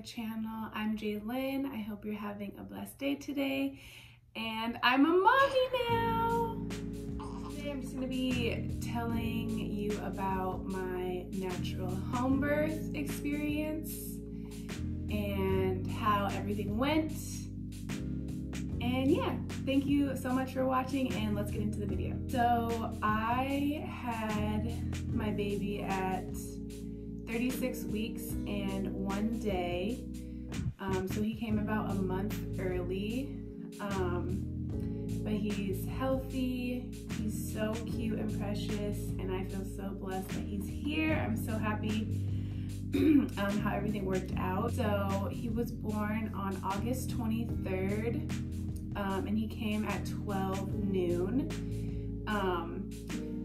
channel. I'm Jaylyn. I hope you're having a blessed day today. And I'm a mommy now. Today I'm just gonna be telling you about my natural home birth experience and how everything went. And yeah, thank you so much for watching, and let's get into the video. So I had my baby at 36 weeks and 1 day. So he came about a month early, but he's healthy. He's so cute and precious, and I feel so blessed that he's here. I'm so happy how everything worked out. So he was born on August 23rd, and he came at 12 noon.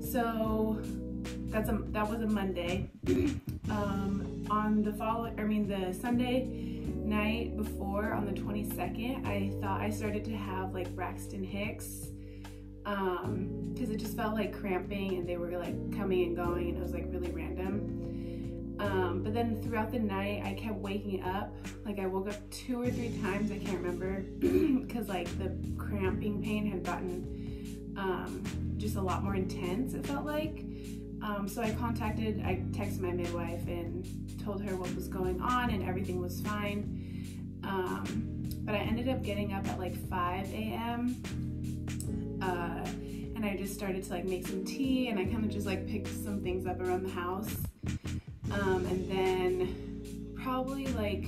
So that was a Monday. On the Sunday night before, on the 22nd, I thought I started to have like Braxton Hicks, because it just felt like cramping and they were like coming and going, and it was like really random. But then throughout the night I kept waking up. Like I woke up 2 or 3 times, I can't remember, because like the cramping pain had gotten just a lot more intense, it felt like. So I texted my midwife and told her what was going on, and everything was fine. But I ended up getting up at like 5 a.m. And I just started to like make some tea, and I kind of just like picked some things up around the house. And then probably like,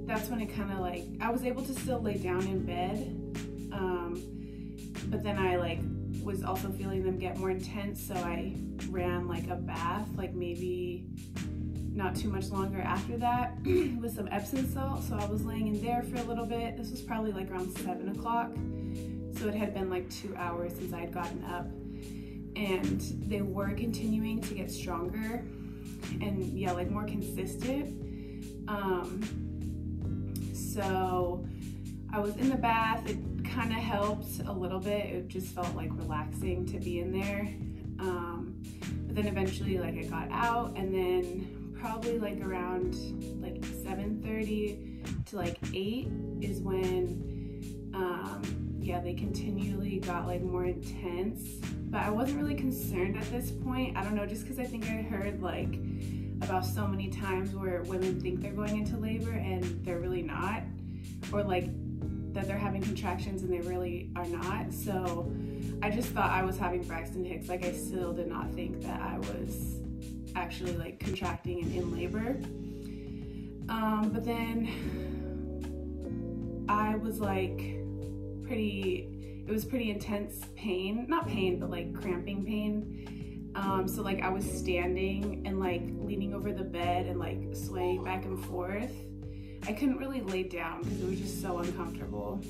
that's when it kind of like, I was able to still lay down in bed. But then I like was also feeling them get more intense, so I ran like a bath, like maybe not too much longer after that, with some Epsom salt. So I was laying in there for a little bit. This was probably like around 7 o'clock. So it had been like 2 hours since I had gotten up, and they were continuing to get stronger and yeah, like more consistent. So I was in the bath. It kind of helped a little bit. It just felt like relaxing to be in there. But then eventually like I got out, and then probably like around like 7:30 to like 8 is when yeah, they continually got like more intense. But I wasn't really concerned at this point. I don't know, just because I think I heard like about so many times where women think they're going into labor and they're really not, or like that they're having contractions and they really are not. So I just thought I was having Braxton Hicks. Like I still did not think that I was actually like contracting and in labor. But then I was like it was pretty intense pain, not pain, but like cramping pain. So like I was standing and like leaning over the bed and like swaying back and forth. I couldn't really lay down because it was just so uncomfortable.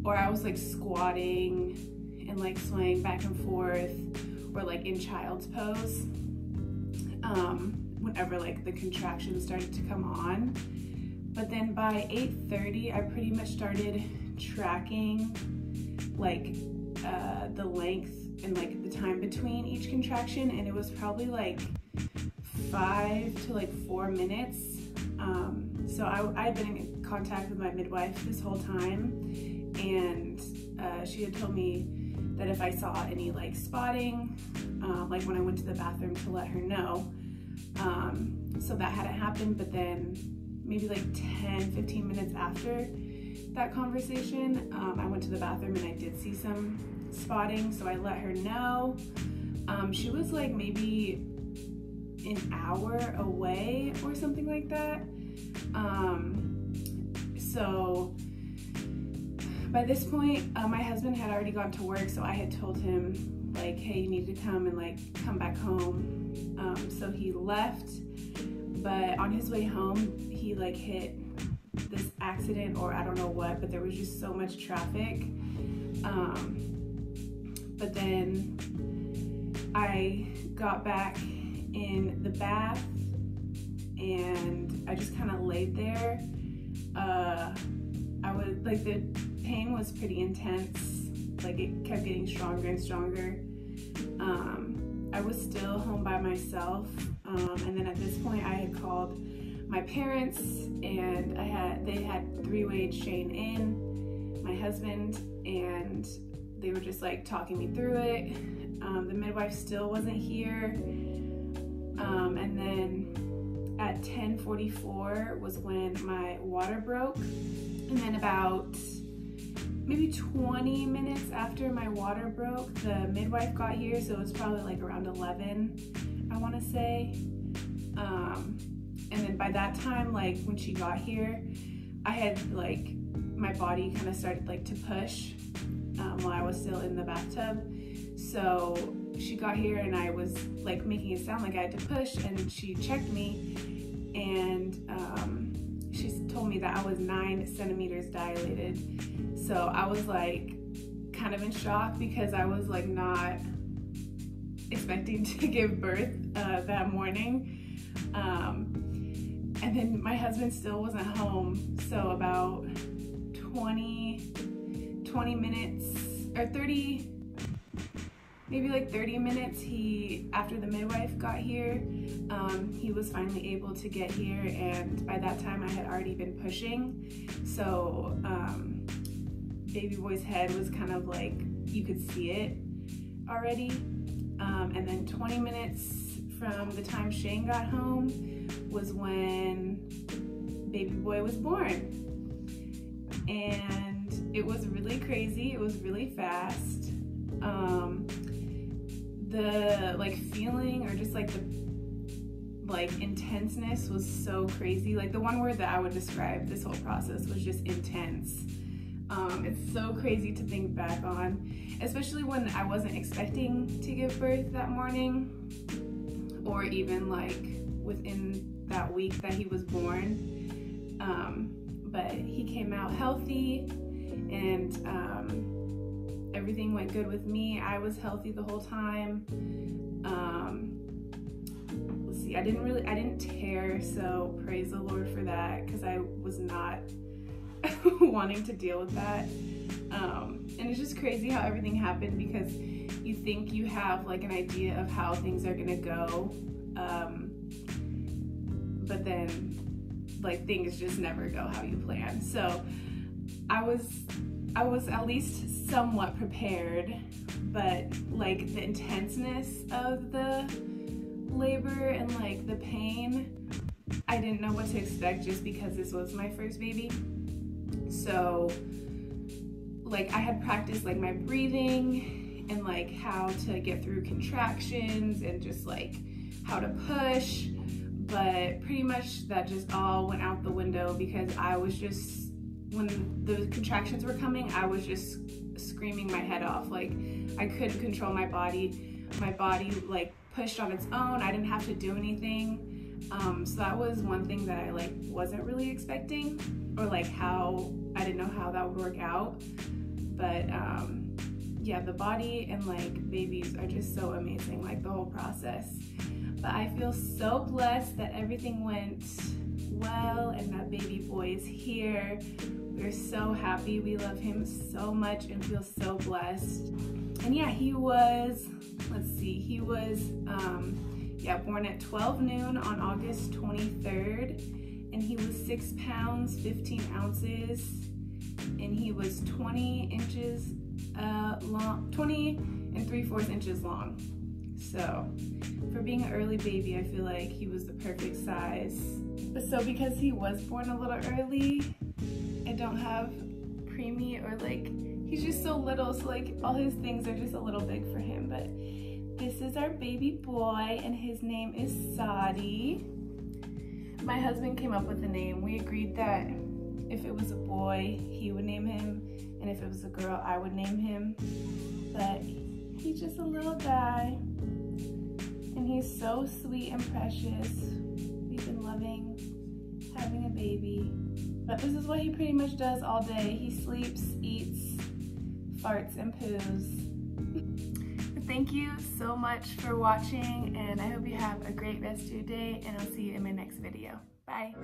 Or I was like squatting and like swaying back and forth, or like in child's pose, whenever like the contractions started to come on. But then by 8:30, I pretty much started tracking like the length and like the time between each contraction, and it was probably like 5 to like 4 minutes. So I'd been in contact with my midwife this whole time, and she had told me that if I saw any like spotting, like when I went to the bathroom, to let her know. So that hadn't happened, but then maybe like 10-15 minutes after that conversation, I went to the bathroom and I did see some spotting, so I let her know. She was like maybe an hour away or something like that. So by this point, my husband had already gone to work, so I had told him like, hey, you need to come and like come back home. So he left, but on his way home, he like hit this accident, or I don't know what, but there was just so much traffic. But then I got back in the bath and I just kind of laid there. I was like, the pain was pretty intense. Like it kept getting stronger and stronger. I was still home by myself. And then at this point I had called my parents, and they had three-wayed Shane in, my husband, and they were just like talking me through it. The midwife still wasn't here, and then at 10:44 was when my water broke, and then about maybe 20 minutes after my water broke, the midwife got here, so it was probably like around 11, I want to say. And then by that time, like when she got here, I had like, my body kind of started like to push while I was still in the bathtub. So she got here and I was like making it sound like I had to push, and she checked me, and she told me that I was 9 centimeters dilated. So I was like kind of in shock because I was like not expecting to give birth that morning. And then my husband still wasn't home. So about 20 minutes or 30, maybe like 30 minutes after the midwife got here, he was finally able to get here, and by that time I had already been pushing. So baby boy's head was kind of like, you could see it already. And then 20 minutes from the time Shane got home was when baby boy was born. And it was really crazy, it was really fast. The like feeling, or just like the like intenseness, was so crazy. Like the one word that I would describe this whole process was just intense. It's so crazy to think back on, especially when I wasn't expecting to give birth that morning, or even like within that week that he was born. But he came out healthy, and everything went good with me. I was healthy the whole time. Let's see, I didn't tear, so praise the Lord for that, because I was not wanting to deal with that. And it's just crazy how everything happened, because you think you have like an idea of how things are gonna go, but then like things just never go how you plan. So I was at least somewhat prepared, but like the intenseness of the labor and like the pain, I didn't know what to expect, just because this was my first baby. So like I had practiced like my breathing and like how to get through contractions and just like how to push, but pretty much that just all went out the window, because I was just, when the contractions were coming, I was just screaming my head off. Like I couldn't control my body. My body like pushed on its own. I didn't have to do anything. So that was one thing that I like wasn't really expecting, or like how I didn't know how that would work out. But yeah, the body and like babies are just so amazing, like the whole process. But I feel so blessed that everything went well and that baby boy is here. We're so happy. We love him so much and feel so blessed. And yeah, he was, let's see, he was born at 12 noon on August 23rd, and he was 6 pounds 15 ounces, and he was 20 inches long, 20 3/4 inches long. So for being an early baby, I feel like he was the perfect size. But so because he was born a little early, I don't have preemie, or like, he's just so little, so like all his things are just a little big for him. But this is our baby boy, and his name is Sadi. My husband came up with the name. We agreed that if it was a boy, he would name him, and if it was a girl, I would name him. But he's just a little guy, and he's so sweet and precious. We've been loving having a baby. But this is what he pretty much does all day. He sleeps, eats, farts, and poos. Thank you so much for watching, and I hope you have a great rest of your day, and I'll see you in my next video. Bye.